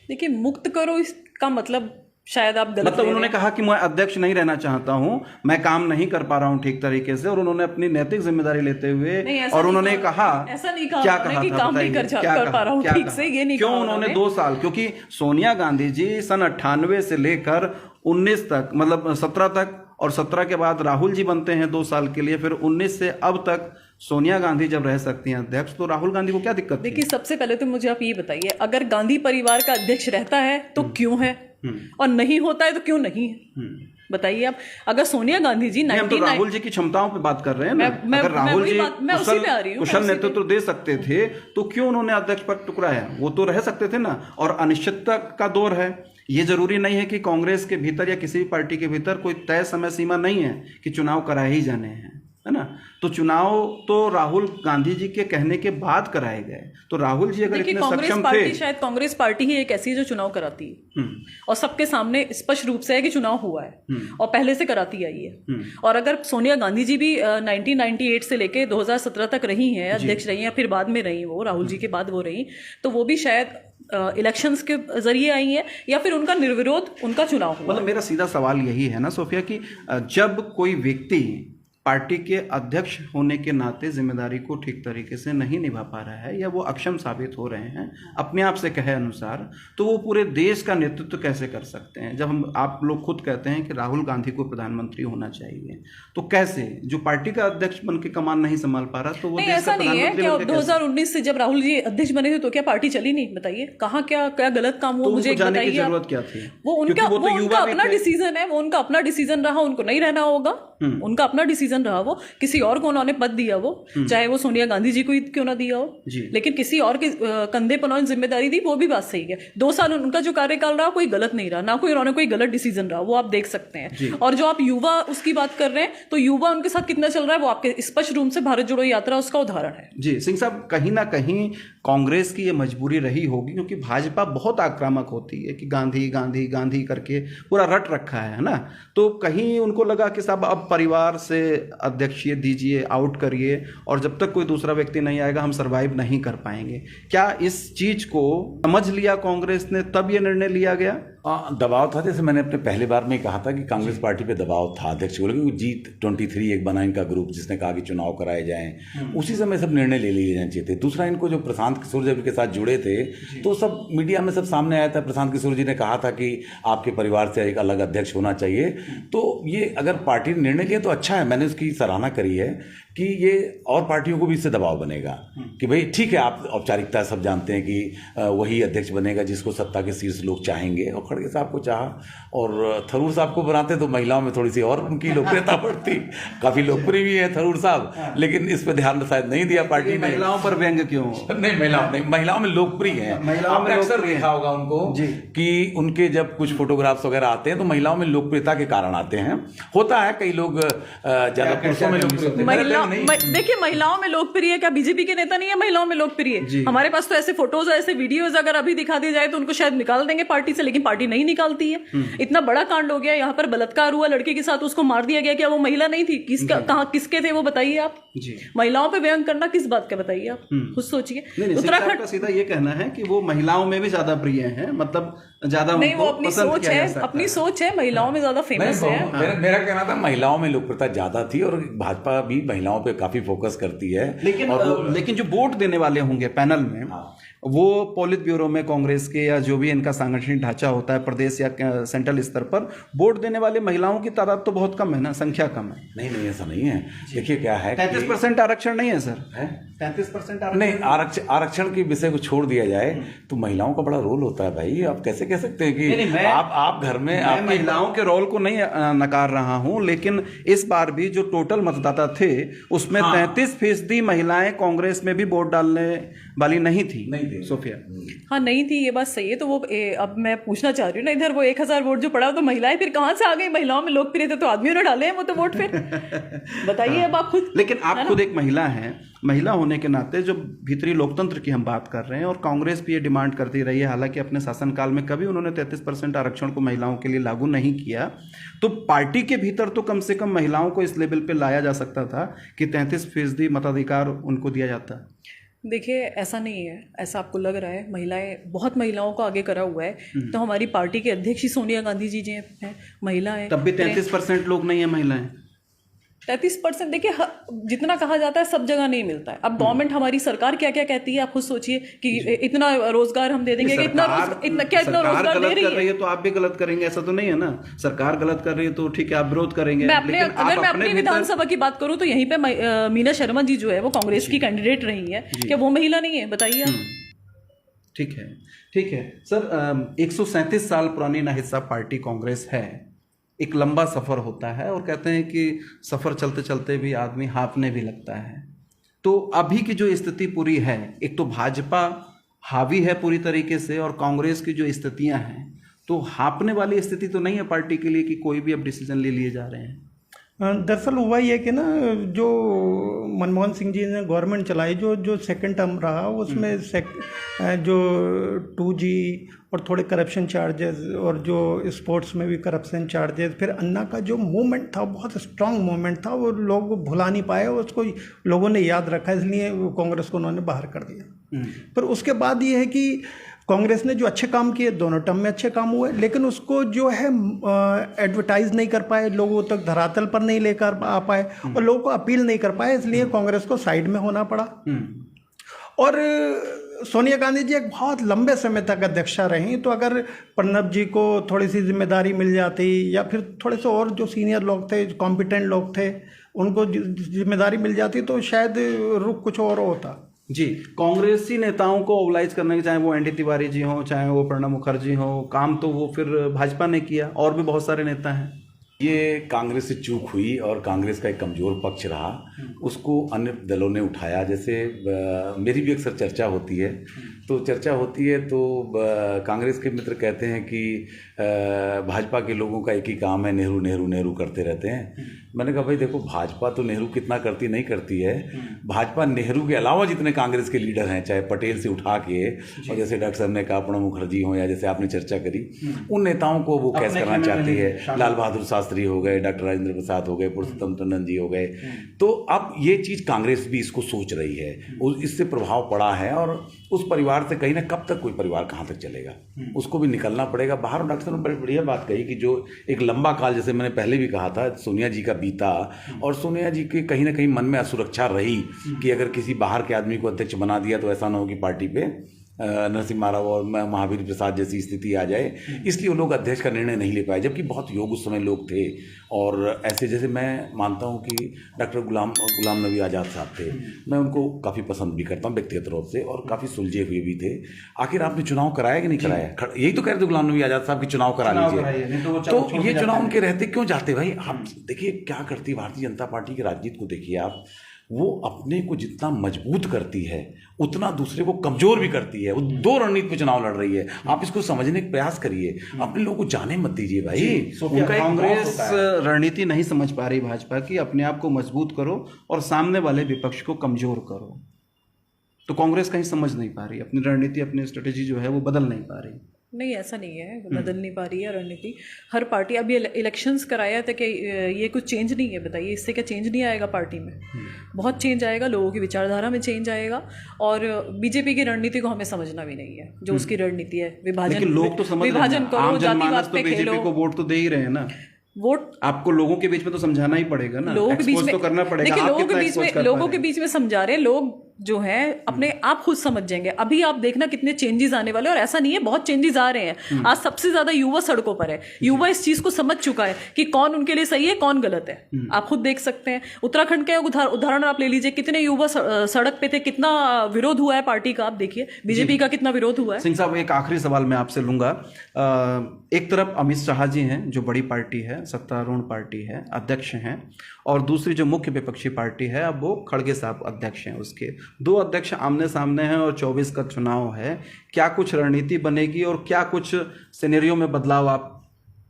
देखिए, मुक्त करो इसका मतलब शायद आप गलत मतलब उन्होंने कहा कि मैं अध्यक्ष नहीं रहना चाहता हूं, मैं काम नहीं कर पा रहा हूं ठीक तरीके से, और उन्होंने अपनी नैतिक जिम्मेदारी लेते हुए और उन्होंने कहा, ऐसा नहीं कहा, क्या कहा कि था, काम नहीं कर पा रहा हूं ठीक से, ये नहीं क्यों कहा उन्होंने 2 साल? क्योंकि सोनिया गांधी जी सन 98 से लेकर 19 तक, मतलब 17 तक, और 17 के बाद राहुल जी बनते हैं 2 साल के लिए, फिर 19 से अब तक सोनिया गांधी जब रह सकती हैं अध्यक्ष, तो राहुल गांधी को क्या दिक्कत? देखिए, सबसे पहले तो मुझे आप ये बताइए, अगर गांधी परिवार का अध्यक्ष रहता है तो क्यों है, और नहीं होता है तो क्यों नहीं है? बताइए आप। अगर सोनिया गांधी जी हम तो राहुल जी की क्षमताओं पे बात कर रहे हैं ना। अगर राहुल जी कुशल नेतृत्व दे सकते थे तो क्यों उन्होंने अध्यक्ष पद टुकराया? वो तो रह सकते थे ना। और अनिश्चितता का दौर है, ये जरूरी नहीं है कि कांग्रेस के भीतर या किसी भी पार्टी के भीतर कोई तय समय सीमा नहीं है कि चुनाव कराए ही जाने हैं, है ना। तो चुनाव तो राहुल गांधी जी के कहने के बाद कराए गए। तो राहुल जी अगर इतने सक्षम थे, शायद कांग्रेस पार्टी ही एक ऐसी है जो चुनाव कराती है और सबके सामने स्पष्ट रूप से है कि चुनाव हुआ है और पहले से कराती आई है। और अगर सोनिया गांधी जी भी 1998 से लेके 2017 तक रही हैं, अध्यक्ष रही हैं, फिर बाद में रही, वो राहुल जी के बाद वो रही, तो वो भी शायद इलेक्शंस के जरिए आई है या फिर उनका निर्विरोध उनका चुनाव हुआ। मतलब मेरा सीधा सवाल यही है ना सोफिया, कि जब कोई व्यक्ति पार्टी के अध्यक्ष होने के नाते जिम्मेदारी को ठीक तरीके से नहीं निभा पा रहा है या वो अक्षम साबित हो रहे हैं अपने आप से कहे अनुसार, तो वो पूरे देश का नेतृत्व कैसे कर सकते हैं? जब हम आप लोग खुद कहते हैं कि राहुल गांधी को प्रधानमंत्री होना चाहिए, तो कैसे? जो पार्टी का अध्यक्ष बन के कमान नहीं संभाल पा रहा, तो वो नहीं, ऐसा नहीं है कि 2019 से जब राहुल जी अध्यक्ष बने थे तो क्या पार्टी चली नहीं? बताइए, कहाँ क्या गलत काम हुआ? मुझे जाने की जरूरत क्या थी? वो उनका अपना डिसीजन है, वो उनका अपना डिसीजन रहा, उनको नहीं रहना होगा, उनका अपना डिसीजन रहा। वो किसी और को उन्होंने पद दिया, वो चाहे वो सोनिया गांधी जी को क्यों ना दिया हो, लेकिन किसी और के कंधे पर उन्होंने जिम्मेदारी दी, वो भी बात सही है। 2 साल उनका जो कार्यकाल रहा कोई गलत नहीं रहा, ना कोई उन्होंने कोई गलत डिसीजन रहा, वो आप देख सकते हैं। और जो आप युवा उसकी बात कर रहे हैं, तो युवा उनके साथ कितना चल रहा है वो आपके स्पष्ट रूप से भारत जोड़ो यात्रा उसका उदाहरण है। जी सिंह साहब, कहीं ना कहीं कांग्रेस की ये मजबूरी रही होगी, क्योंकि भाजपा बहुत आक्रामक होती है कि गांधी गांधी गांधी करके पूरा रट रखा है ना। तो कहीं उनको लगा कि साहब अब परिवार से अध्यक्षीय दीजिए, आउट करिए, और जब तक कोई दूसरा व्यक्ति नहीं आएगा हम सरवाइव नहीं कर पाएंगे। क्या इस चीज को समझ लिया कांग्रेस ने, तब ये निर्णय लिया गया? दबाव था, जैसे मैंने अपने पहले बार में कहा था कि कांग्रेस पार्टी पे दबाव था अध्यक्ष को, क्योंकि G23 एक बना इनका ग्रुप जिसने कहा कि चुनाव कराए जाएं, उसी समय सब निर्णय ले लिए जाने चाहिए थे। दूसरा, इनको जो प्रशांत किशोर जी के साथ जुड़े थे तो सब मीडिया में सब सामने आया था। प्रशांत किशोर जी ने कहा था कि आपके परिवार से एक अलग अध्यक्ष होना चाहिए। तो ये अगर पार्टी ने निर्णय लिया तो अच्छा है, मैंने उसकी सराहना करी है कि ये और पार्टियों को भी इससे दबाव बनेगा कि भाई ठीक है, आप औपचारिकता सब जानते हैं कि वही अध्यक्ष बनेगा जिसको सत्ता के शीर्ष लोग चाहेंगे, और खड़गे साहब को चाहा और थरूर साहब को बनाते तो महिलाओं में थोड़ी सी और उनकी लोकप्रियता बढ़ती। काफ़ी लोकप्रिय भी है थरूर साहब, लेकिन इस पर ध्यान शायद नहीं दिया पार्टी ने। महिलाओं पर व्यंग्य क्यों? नहीं, महिलाओं में लोकप्रिय है। आपने अक्सर देखा होगा उनको कि उनके जब कुछ फोटोग्राफ्स वगैरह आते हैं तो महिलाओं में लोकप्रियता के कारण आते हैं। होता है, कई लोग ज्यादा पुरुषों में लोकप्रिय। देखिए, महिलाओं में लोकप्रिय क्या बीजेपी के नेता नहीं है महिलाओं में लोकप्रिय? हमारे पास तो ऐसे फोटोज, ऐसे वीडियोज अगर अभी दिखा दी जाए तो उनको शायद निकाल देंगे पार्टी से, लेकिन पार्टी नहीं निकालती है। इतना बड़ा कांड हो गया, यहाँ पर बलात्कार हुआ, लड़के के साथ उसको मार दिया गया, क्या वो महिला नहीं थी? किसके थे वो बताइए आप? महिलाओं पे व्यंग करना किस बात का, बताइए आप खुद सोचिए। उत्तराखंड का सीधा ये कहना है कि वो महिलाओं में भी ज्यादा प्रिय है, मतलब ज्यादा नहीं, वो अपनी सोच है, अपनी सोच है, महिलाओं में ज्यादा फेमस है। मेरा कहना था महिलाओं में लोकप्रियता ज्यादा थी और भाजपा भी महिलाओं पे काफी फोकस करती है। लेकिन जो वोट देने वाले होंगे पैनल में, वो पोलित ब्यूरो में कांग्रेस के या जो भी इनका सांगठनिक ढांचा होता है प्रदेश या सेंट्रल स्तर पर, वोट देने वाले महिलाओं की तादाद तो बहुत कम है ना, संख्या कम है। नहीं, ऐसा नहीं है। देखिए क्या है, 33% आरक्षण नहीं है सर। 33% नहीं, आरक्षण के विषय को छोड़ दिया जाए तो महिलाओं का बड़ा रोल होता है भाई। आप कैसे कह सकते हैं कि आप घर में मैं महिलाओं के रोल को नहीं नकार रहा हूं, लेकिन इस बार भी जो टोटल मतदाता थे उसमें 33% महिलाएं कांग्रेस में भी वोट डालने वाली नहीं थी सोफिया। हाँ नहीं थी, ये बात सही है। तो वो अब मैं पूछना चाह रही हूँ ना, इधर वो 1000 वोट जो पड़ा तो महिलाएं फिर कहाँ से आ गई? महिलाओं में लोकप्रिय थे तो आदमियों ने डाले हैं वो तो वोट फिर बताइए अब आप खुद। लेकिन आप खुद एक महिला हैं, महिला होने के नाते जो भीतरी लोकतंत्र की हम बात कर रहे हैं, और कांग्रेस भी ये डिमांड करती रही है, हालांकि अपने शासनकाल में कभी उन्होंने 33% आरक्षण को महिलाओं के लिए लागू नहीं किया, तो पार्टी के भीतर तो कम से कम महिलाओं को इस लेवल पे लाया जा सकता था कि 33% मताधिकार उनको दिया जाता। देखिए ऐसा नहीं है, ऐसा आपको लग रहा है। महिलाएं, बहुत महिलाओं को आगे करा हुआ है। तो हमारी पार्टी के अध्यक्ष ही सोनिया गांधी जी हैं, महिला हैं। तब भी 33% लोग नहीं है महिलाएं। 33% देखिए जितना कहा जाता है सब जगह नहीं मिलता है। अब गवर्नमेंट, हमारी सरकार क्या क्या कहती है, आप खुद सोचिए कि इतना रोजगार हम दे देंगे, इतना रोजगार दे रही है। तो आप भी गलत करेंगे ऐसा तो नहीं है ना? सरकार गलत कर रही है तो ठीक है, आप विरोध करेंगे। अगर मैं अपनी विधानसभा की बात करूं तो यहीं पे मीना शर्मा जी जो है वो कांग्रेस की कैंडिडेट रही है, क्या वो महिला नहीं है? बताइए। ठीक है सर, 137 साल पुरानी ना हिस्सा पार्टी कांग्रेस है। एक लंबा सफ़र होता है और कहते हैं कि सफ़र चलते चलते भी आदमी हांफने भी लगता है। तो अभी की जो स्थिति पूरी है, एक तो भाजपा हावी है पूरी तरीके से, और कांग्रेस की जो स्थितियां हैं, तो हांफने वाली स्थिति तो नहीं है पार्टी के लिए कि कोई भी अब डिसीजन ले लिए जा रहे हैं। दरअसल हुआ ये कि ना, जो मनमोहन सिंह जी ने गवर्नमेंट चलाई, जो सेकंड टर्म रहा उसमें जो 2G और थोड़े करप्शन चार्जेस, और जो स्पोर्ट्स में भी करप्शन चार्जेस, फिर अन्ना का जो मूवमेंट था बहुत स्ट्रांग मूवमेंट था, वो लोग भुला नहीं पाए, उसको लोगों ने याद रखा, इसलिए कांग्रेस को उन्होंने बाहर कर दिया। पर उसके बाद ये है कि कांग्रेस ने जो अच्छे काम किए, दोनों टर्म में अच्छे काम हुए, लेकिन उसको जो है एडवर्टाइज नहीं कर पाए, लोगों तक धरातल पर नहीं लेकर आ पाए, और लोगों को अपील नहीं कर पाए, इसलिए कांग्रेस को साइड में होना पड़ा। और सोनिया गांधी जी एक बहुत लंबे समय तक अध्यक्षा रहीं, तो अगर प्रणब जी को थोड़ी सी जिम्मेदारी मिल जाती, या फिर थोड़े से और जो सीनियर लोग थे, कॉम्पिटेंट लोग थे, उनको जिम्मेदारी मिल जाती, तो शायद रुख कुछ और होता। जी, कांग्रेसी नेताओं को मोबिलाइज करने के, चाहे वो एनडी तिवारी जी हों, चाहे वो प्रणब मुखर्जी हों, काम तो वो फिर भाजपा ने किया, और भी बहुत सारे नेता हैं। ये कांग्रेस से चूक हुई और कांग्रेस का एक कमज़ोर पक्ष रहा, उसको अन्य दलों ने उठाया। जैसे मेरी भी अक्सर चर्चा होती है, तो कांग्रेस के मित्र कहते हैं कि भाजपा के लोगों का एक ही काम है, नेहरू नेहरू नेहरू करते रहते हैं। मैंने कहा भाई देखो, भाजपा तो नेहरू कितना करती नहीं करती है, भाजपा नेहरू के अलावा जितने कांग्रेस के लीडर हैं, चाहे पटेल से उठा के, और जैसे डॉक्टर साहब ने कहा प्रणब मुखर्जी हो, या जैसे आपने चर्चा करी, उन नेताओं को वो कैसे करना चाहती है। लाल बहादुर शास्त्री हो गए, डॉक्टर राजेंद्र प्रसाद हो गए, पुरुषोत्तम टंडन जी हो गए। तो अब ये चीज़ कांग्रेस भी इसको सोच रही है, इससे प्रभाव पड़ा है, और उस परिवार से कहीं ना, कब तक कोई परिवार कहाँ तक चलेगा, उसको भी निकलना पड़ेगा बाहर। डॉक्टर साहब ने बड़ी बढ़िया बात कही कि जो एक लंबा काल, जैसे मैंने पहले भी कहा था, सोनिया जी का बीता, और सोनिया जी के कहीं ना कहीं मन में असुरक्षा रही कि अगर किसी बाहर के आदमी को अध्यक्ष बना दिया तो ऐसा ना हो कि पार्टी पे नरसिम्हा राव और महावीर प्रसाद जैसी स्थिति आ जाए, इसलिए वो लोग अध्यक्ष का निर्णय नहीं ले पाए, जबकि बहुत योग्य उस समय लोग थे। और ऐसे जैसे मैं मानता हूँ कि डॉक्टर गुलाम नबी आज़ाद साहब थे, मैं उनको काफ़ी पसंद भी करता हूँ व्यक्तिगत रूप से, और काफ़ी सुलझे हुए भी थे। आखिर आपने चुनाव कराया कि नहीं कराया? यही तो कह रहे थे गुलाम नबी आज़ाद साहब की, चुनाव करा लीजिए। तो ये चुनाव उनके रहते क्यों जाते भाई? आप देखिए क्या करती भारतीय जनता पार्टी की राजनीति को देखिए आप, वो अपने को जितना मजबूत करती है उतना दूसरे को कमजोर भी करती है। वो दो रणनीति पे चुनाव लड़ रही है, आप इसको समझने का प्रयास करिए, अपने लोगों को जाने मत दीजिए भाई। उनका कांग्रेस रणनीति नहीं समझ पा रही भाजपा की, अपने आप को मजबूत करो और सामने वाले विपक्ष को कमजोर करो। तो कांग्रेस कहीं समझ नहीं पा रही अपनी रणनीति, अपनी स्ट्रेटेजी जो है वो बदल नहीं पा रही। नहीं, ऐसा नहीं है, बदल नहीं पा रही है रणनीति। हर पार्टी, अभी इलेक्शंस कराया था कि ये कुछ चेंज नहीं है, बताइए इससे क्या चेंज नहीं आएगा पार्टी में? बहुत चेंज आएगा, लोगों की विचारधारा में चेंज आएगा। और बीजेपी की रणनीति को हमें समझना भी नहीं है, जो उसकी रणनीति है विभाजन, लोग तो समझ विभाजन करो, जातिवाद पे खेलो। बीजेपी को वोट तो दे ही रहे हैं ना, वोट आपको लोगों के बीच में तो समझाना ही पड़ेगा ना, लोगों के बीच में तो करना पड़ेगा। देखिए लोगों के बीच में समझा रहे हैं लोग, जो है अपने आप खुद समझ जाएंगे। अभी आप देखना कितने चेंजेस आने वाले हैं, और ऐसा नहीं है, बहुत चेंजेस आ रहे हैं। आज सबसे ज्यादा युवा सड़कों पर है। युवा इस चीज को समझ चुका है कि कौन उनके लिए सही है, कौन गलत है। आप खुद देख सकते हैं, उत्तराखंड के उदाहरण आप ले लीजिए, कितने युवा सड़क पे थे, कितना विरोध हुआ है पार्टी का। आप देखिए बीजेपी का कितना विरोध हुआ है। सिंह साहब, एक आखिरी सवाल मैं आपसे लूंगा। एक तरफ अमित शाह जी हैं, जो बड़ी पार्टी है, सत्तारूढ़ पार्टी है, अध्यक्ष हैं, और दूसरी जो मुख्य विपक्षी पार्टी है, अब वो खड़गे साहब अध्यक्ष हैं। उसके दो अध्यक्ष आमने सामने हैं और 24 का चुनाव है। क्या कुछ रणनीति बनेगी और क्या कुछ सिनेरियो में बदलाव आप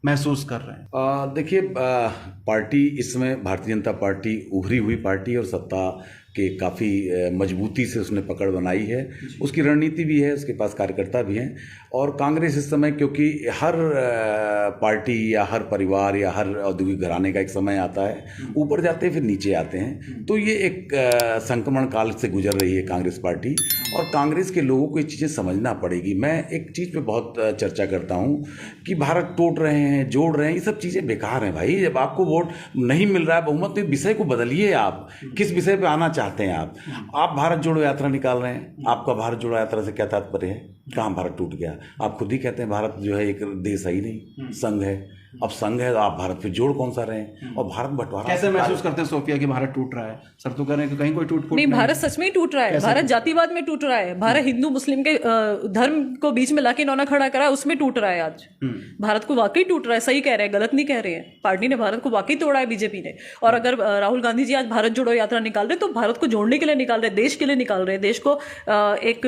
महसूस कर रहे हैं? देखिए, पार्टी इस समय भारतीय जनता पार्टी उभरी हुई पार्टी और सत्ता के काफ़ी मजबूती से उसने पकड़ बनाई है। उसकी रणनीति भी है, उसके पास कार्यकर्ता भी हैं। और कांग्रेस इस समय, क्योंकि हर पार्टी या हर परिवार या हर औद्योगिक घराने का एक समय आता है, ऊपर जाते हैं फिर नीचे आते हैं, तो ये एक संक्रमण काल से गुजर रही है कांग्रेस पार्टी। और कांग्रेस के लोगों को ये चीज़ें समझना पड़ेगी। मैं एक चीज़ पे बहुत चर्चा करता हूँ कि भारत तोड़ रहे हैं, जोड़ रहे हैं, ये सब चीज़ें बेकार हैं भाई। जब आपको वोट नहीं मिल रहा है, बहुमत, तो विषय को बदलिए। आप किस विषय पे आना चाहते हैं? आप भारत जोड़ो यात्रा निकाल रहे हैं। आपका भारत जोड़ो यात्रा से क्या तात्पर्य है? कहाँ भारत टूट गया? आप खुद ही कहते हैं भारत जो है एक देश है ही नहीं, संघ है। अब संघ है तो आप भारत पे जोड़ कौन सा रहे हैं? और भारत बंटवारा कैसे महसूस करते हैं सोफिया कि भारत टूट रहा है? सर तो कह रहे हैं कि कहीं कोई टूट फूट नहीं, भारत सच में ही टूट रहा है। भारत जातिवाद में टूट रहा है। भारत हिंदू मुस्लिम के धर्म को बीच में लाके नौना खड़ा करा है, उसमें टूट रहा है आज। भारत को वाकई टूट रहा है। सही कह रहे हैं, गलत नहीं कह रहे हैं। पार्टी ने भारत को वाकई तोड़ा है, बीजेपी ने। और अगर राहुल गांधी जी आज भारत जोड़ो यात्रा निकाल रहे, तो भारत को जोड़ने के लिए निकाल रहे, देश के लिए निकाल रहे, देश को एक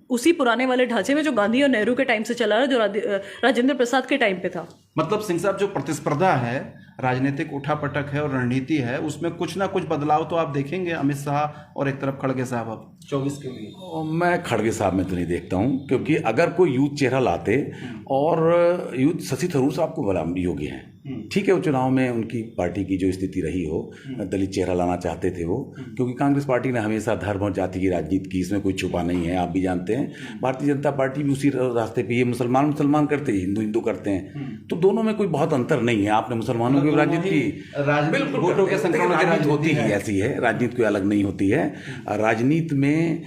उसी पुराने वाले ढांचे में जो गांधी और नेहरू के टाइम से चला रहा है, जो राजेंद्र प्रसाद के टाइम पे था। मतलब सिंह साहब, जो प्रतिस्पर्धा है, राजनीतिक उठापटक है और रणनीति है, उसमें कुछ ना कुछ बदलाव तो आप देखेंगे। अमित शाह और एक तरफ खड़गे साहब अब 24 के लिए। मैं खड़गे साहब में तो नहीं देखता हूँ, क्योंकि अगर कोई यूथ चेहरा लाते, और यूथ शशि थरूर साहब को बड़ा योग्य हैं, ठीक है, वो चुनाव में उनकी पार्टी की जो स्थिति रही हो, दलित चेहरा लाना चाहते थे वो, क्योंकि कांग्रेस पार्टी ने हमेशा धर्म और जाति की राजनीति की, इसमें कोई छुपा नहीं है, आप भी जानते हैं। भारतीय जनता पार्टी भी उसी रास्ते पे, ये मुसलमान करते हैं, हिंदू करते हैं, तो दोनों में कोई बहुत अंतर नहीं है। आपने मुसलमानों की राजनीति की, बिल्कुल वोटों के संक्रमण की राजनीति होती ही ऐसी है, राजनीति कोई अलग नहीं होती है। राजनीति में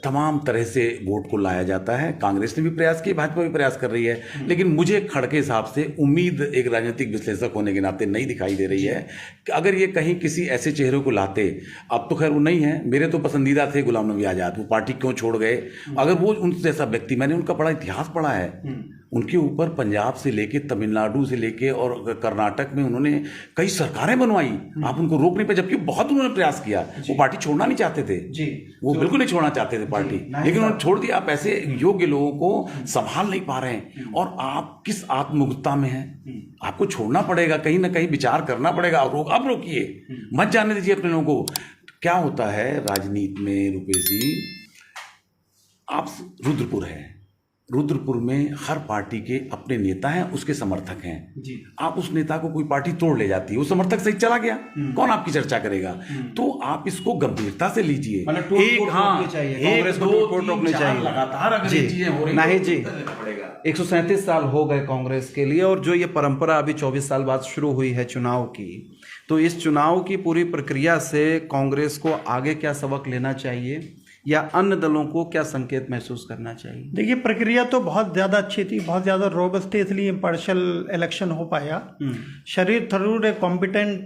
तमाम तरह से वोट को लाया जाता है। कांग्रेस ने भी प्रयास किया, भाजपा भी प्रयास कर रही है, लेकिन मुझे खड़गे साहब से उम्मीद एक राजनीतिक विश्लेषक होने के नाते नहीं दिखाई दे रही है कि अगर ये कहीं किसी ऐसे चेहरे को लाते। अब तो खैर वो नहीं है, मेरे तो पसंदीदा थे गुलाम नबी आज़ाद, वो पार्टी क्यों छोड़ गए? अगर वो उन जैसा व्यक्ति, मैंने उनका बड़ा इतिहास पढ़ा है, उनके ऊपर पंजाब से लेके तमिलनाडु से लेके और कर्नाटक में उन्होंने कई सरकारें बनवाई, आप उनको रोक नहीं पाए, जबकि बहुत उन्होंने प्रयास किया। वो पार्टी छोड़ना नहीं चाहते थे जी, वो बिल्कुल नहीं छोड़ना चाहते थे पार्टी, लेकिन उन्होंने छोड़ दिया। आप ऐसे योग्य लोगों को संभाल नहीं पा रहे हैं, और आप किस आत्ममुग्धता में हैं? आपको छोड़ना पड़ेगा, कहीं ना कहीं विचार करना पड़ेगा। अब रोकिए, मत जाने दीजिए अपने लोगों को। क्या होता है राजनीति में रुपेश जी, आप रुद्रपुर है, रुद्रपुर में हर पार्टी के अपने नेता हैं, उसके समर्थक हैं जी। आप उस नेता को कोई पार्टी तोड़ ले जाती है, वो समर्थक सही चला गया, कौन आपकी चर्चा करेगा? तो आप इसको गंभीरता से लीजिए। लगातार अगर ये चीजें हो रही नहीं जी, 137 साल हो गए कांग्रेस के लिए, और जो ये परंपरा अभी 24 साल बाद शुरू हुई है चुनाव की, तो इस चुनाव की पूरी प्रक्रिया से कांग्रेस को आगे क्या सबक लेना चाहिए, या अन्य दलों को क्या संकेत महसूस करना चाहिए? देखिए, प्रक्रिया तो बहुत ज़्यादा अच्छी थी, बहुत ज़्यादा रोबस्ट थी, इसलिए इम्पार्शियल इलेक्शन हो पाया। शशि थरूर एक कॉम्पिटेंट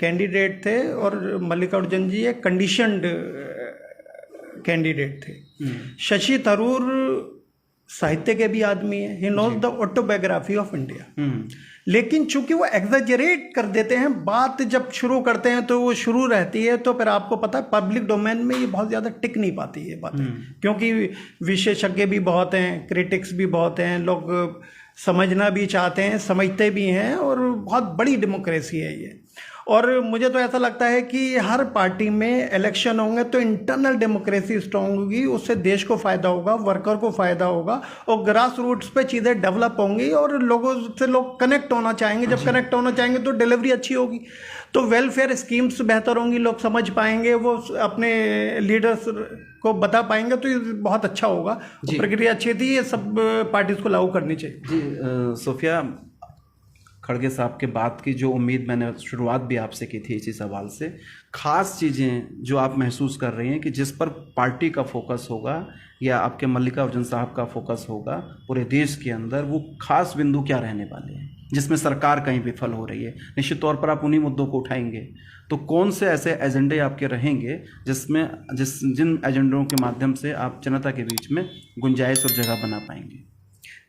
कैंडिडेट थे, और मल्लिकार्जुन जी एक कंडीशनड कैंडिडेट थे। शशि थरूर साहित्य के भी आदमी है, he knows the autobiography of India, लेकिन चूंकि वो एग्जैजरेट कर देते हैं, बात जब शुरू करते हैं तो वो शुरू रहती है, तो फिर आपको पता है पब्लिक डोमेन में ये बहुत ज़्यादा टिक नहीं पाती है बातें, क्योंकि विशेषज्ञ भी बहुत हैं, क्रिटिक्स भी बहुत हैं, लोग समझना भी चाहते हैं, समझते भी हैं, और बहुत बड़ी डेमोक्रेसी है ये। और मुझे तो ऐसा लगता है कि हर पार्टी में इलेक्शन होंगे तो इंटरनल डेमोक्रेसी स्ट्रांग होगी, उससे देश को फ़ायदा होगा, वर्कर को फ़ायदा होगा, और ग्रास रूट्स पे चीज़ें डेवलप होंगी, और लोगों से लोग कनेक्ट होना चाहेंगे। जब कनेक्ट होना चाहेंगे तो डिलीवरी अच्छी होगी, तो वेलफेयर स्कीम्स बेहतर होंगी, लोग समझ पाएंगे, वो अपने लीडर्स को बता पाएंगे, तो ये बहुत अच्छा होगा। प्रक्रिया अच्छी थी, ये सब पार्टीज को लागू करनी चाहिए जी। सोफिया, खड़गे साहब के बात की जो उम्मीद मैंने शुरुआत भी आपसे की थी इसी सवाल से, खास चीज़ें जो आप महसूस कर रही हैं कि जिस पर पार्टी का फोकस होगा या आपके मल्लिकार्जुन साहब का फोकस होगा पूरे देश के अंदर, वो खास बिंदु क्या रहने वाले हैं जिसमें सरकार कहीं विफल हो रही है? निश्चित तौर पर आप उन्हीं मुद्दों को उठाएंगे, तो कौन से ऐसे एजेंडे आपके रहेंगे जिन एजेंडों के माध्यम से आप जनता के बीच में गुंजाइश और जगह बना पाएंगे?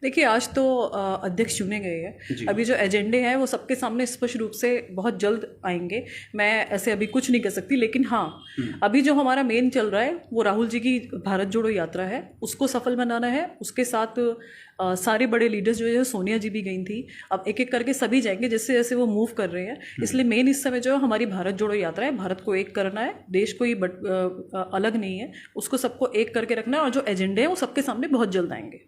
देखिए, आज तो अध्यक्ष चुने गए हैं। अभी जो एजेंडे हैं वो सबके सामने स्पष्ट रूप से बहुत जल्द आएंगे। मैं ऐसे अभी कुछ नहीं कर सकती, लेकिन हाँ, अभी जो हमारा मेन चल रहा है वो राहुल जी की भारत जोड़ो यात्रा है, उसको सफल बनाना है। उसके साथ सारे बड़े लीडर्स जो है, सोनिया जी भी गई थी, अब एक एक करके सभी जाएंगे जैसे जैसे वो मूव कर रहे हैं। इसलिए मेन इस समय जो है हमारी भारत जोड़ो यात्रा है, भारत को एक करना है, देश कोई अलग नहीं है, उसको सबको एक करके रखना है, और जो एजेंडे हैं वो सबके सामने बहुत जल्द आएंगे।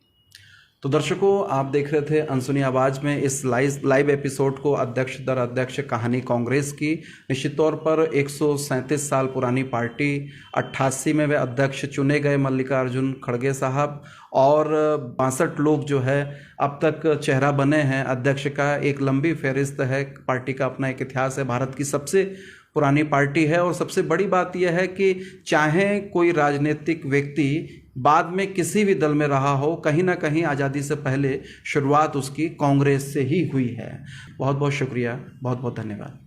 तो दर्शकों, आप देख रहे थे अनसुनी आवाज़ में इस लाइव एपिसोड को, अध्यक्ष दर अध्यक्ष कहानी कांग्रेस की। निश्चित तौर पर 137 साल पुरानी पार्टी, 88 में वे अध्यक्ष चुने गए मल्लिकार्जुन खड़गे साहब, और 62 लोग जो है अब तक चेहरा बने हैं अध्यक्ष का। एक लंबी फहरिस्त है, पार्टी का अपना एक इतिहास है, भारत की सबसे पुरानी पार्टी है। और सबसे बड़ी बात यह है कि चाहे कोई राजनीतिक व्यक्ति बाद में किसी भी दल में रहा हो, कहीं ना कहीं आज़ादी से पहले शुरुआत उसकी कांग्रेस से ही हुई है। बहुत बहुत शुक्रिया, बहुत बहुत धन्यवाद।